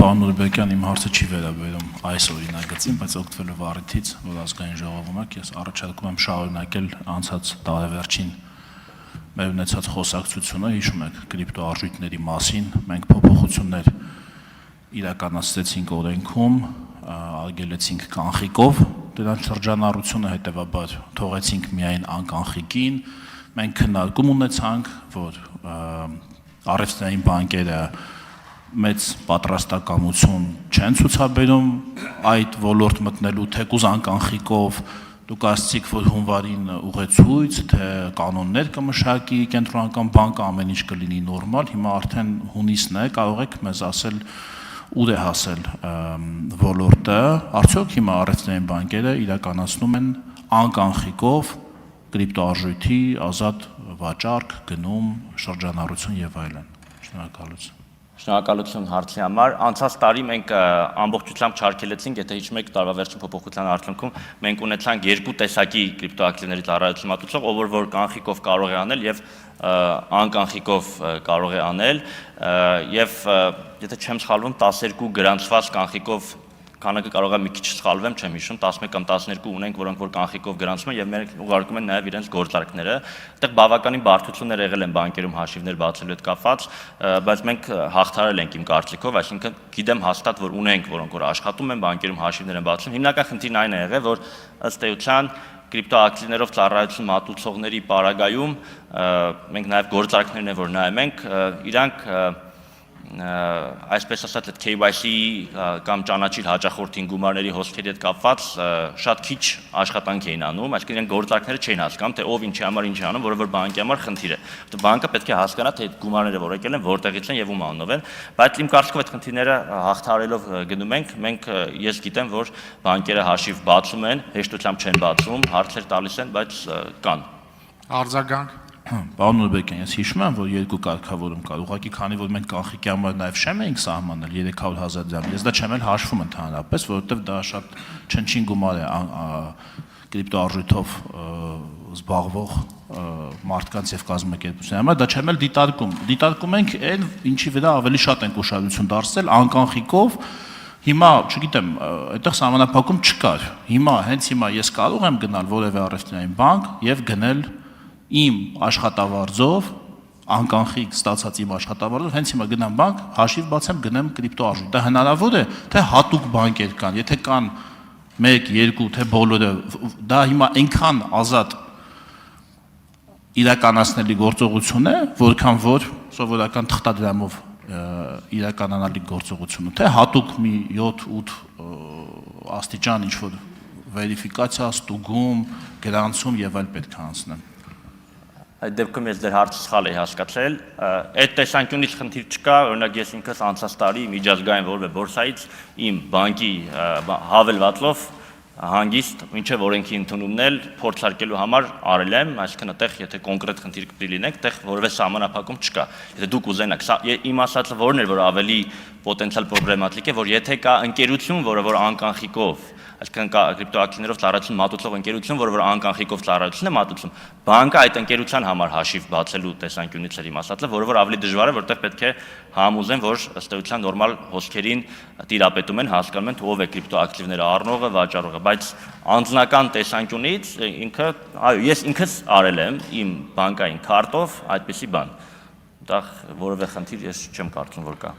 պարոն Նուրբեկյան, իմ հարցը չի վերաբերում այս օրինագծին, բայց օգտվելով առիթից, որ ազգային ժողովում եք, ես առաջարկում եմ շարունակել անցած տարեվերջին մեր ունեցած խոսակցությունը, հիշում եք կրիպտոարժույթների մասին, մենք փոփոխություններ իրականացրեցինք օրենքում, արգելեցինք կանխիկով դրանց շրջանառությունը, հետևաբար թողեցինք միայն անկանխիկին, մենք քննարկում ունեցանք, որ առևտրային բանկերը մեծ պատրաստակամություն չեն ցուցաբերում այդ ոլորտ մտնելու թեկուզ անկանխիկով, դուք ասացիք, որ հունվարին ուղեցույց, թե կանոններ կմշակի կենտրոնական բանկը, ամեն ինչ կլինի նորմալ, հիմա արդեն հունիսն է, կարող եք մեզ ասել ուր է հասել ոլորտը, արդյոք հիմա առևտրային բանկերը իրականացնում են անկանխիկով կրիպտոարժույթի ազատ վաճառք, գնում, շրջանառություն եւ այլն։ Շնորհակալություն։ Շնորհակալություն հարցի համար։ Անցած տարի մենք ամբողջությամբ չարգելեցինք, եթե հիշում եք տարվա վերջին փոփոխության արդյունքում մենք ունեցանք երկու տեսակի կրիպտոակտիվների ծառայություն մատուցող, ով որ կանխիկով կարող է անել եւ անկանխիկով կարող է անել եւ եթե չեմ սխալվում 12 գրանցված կանխիկով քանակը կարող է մի քիչ սխալվեմ, չեմ հիշում, 11 կամ 12 ունենք, որոնք որ կանխիկով գրանցում են եւ մենք ուղարկում են նաեւ իրենց գործարքները։ Այդտեղ բավականին բարդություններ եղել են բանկերում հաշիվներ բացելու հետ կապված, բայց մենք հաղթարել ենք իմ կարծիքով, այսինքն գիտեմ հաստատ, որ ունենք, որոնք որ աշխատում են բանկերում հաշիվներ են բացում։ Հիմնական խնդիրն այն է եղել, որ ըստ էության կրիպտոակտիվներով ծառայություն մատուցողների պարագայում մենք նաեւ գործարքներն են, որ նայում ենք, իրանք այսպես ասած այդ KYC կամ ճանաչիր հաճախորդին գումարների հոսքերի հետ կապված շատ քիչ աշխատանք էին անում, այսինքն իրենք գործարքները չէին հասկանում, թե ով ինչի համար ինչ է անում, որը որ բանկի համար խնդիր է։ Բանկը պետք է հասկանա, թե այդ գումարները որ եկել են, որտեղից են եւ ում անունով են, բայց իմ կարծիքով այդ խնդիրները հաղթահարելով գնում ենք, ես գիտեմ, որ բանկերը հաշիվ բացում են, հեշտությամբ չեն բացում, հարցեր տալիս են, բայց կան։ Արձագանք։ Պարոն Նուրբեկյան, ես հիշում եմ, որ երկու կարգավորում կար, ուղղակի քանի որ մենք կանխիկի համար նաև շեմ էինք սահմանել 300,000 դրամ, ես դա չեմ էլ հաշվում ընդհանրապես, որովհետև դա շատ չնչին գումար է կրիպտոարժույթով զբաղվող մարդկանց եւ կազմակերպությունների համար, դա չեմ էլ դիտարկում ենք այն, ինչի վրա ավելի շատ ենք ուշադրություն դարձրել, անկանխիկով, հիմա, չգիտեմ, այդտեղ սահմանափակում չկար, հենց հիմա ես կարող եմ գնալ որևէ առևտրային բանկ եւ գնել իմ աշխատավարձով, անկանխիկ ստացած իմ աշխատավարձով, հենց հիմա գնամ բանկ, հաշիվ բացեմ, գնեմ կրիպտոարժույթ։ Դա հնարավոր է, թե հատուկ բանկեր կան, եթե կան 1-2, թե բոլորը, դա հիմա այնքան ազատ իրականացնելի գործողություն է, որքան որ սովորական թղթադրամով իրականանալի գործողությունը, թե հատուկ մի 7-8 աստիճան ինչ-որ վերիֆիկացիա, ստուգում, գրանցում եւ այլ պետք է անցնեն։ Այդ դեպքում ես դեր հարցը սխալ էի հասկացել, այդ տեսանկյունից խնդիր չկա, օրինակ ես ինքս անցած տարի միջազգային որևէ բորսայից իմ բանկի հավելվածով հանգիստ մինչև օրենքի ընդունումն էլ փորձարկելու համար արել եմ, այսինքն այդտեղ եթե կոնկրետ խնդիր կպիտի լինենք, այդտեղ որևէ սահմանափակում չկա։ Եթե դուք ուզենաք, իմ ասածը որն էր, որ ավելի պոտենցիալ պրոբլեմատիկ է, որ եթե կա ընկերություն, որը որ անկանխիկով այսինքն կրիպտոակտիվներով ծառայություն մատուցող ընկերություն, որը անկանխիկով ծառայություն է մատուցում, բանկը այդ ընկերության համար հաշիվ բացելու տեսանկյունից էր իմ ասածը, որը որ ավելի դժվար է, որտեղ պետք է համոզեն, որ ըստ էության նորմալ հոսքերին տիրապետում են, հասկանում են, թե ով է կրիպտոակտիվները առնողը, վաճառողը, բայց անձնական տեսանկյունից ինքը, այո, ես ինքս արել եմ իմ բանկային քարտով այդպիսի բան։ Դա որևէ խնդիր ես չեմ կարծում, որ կա։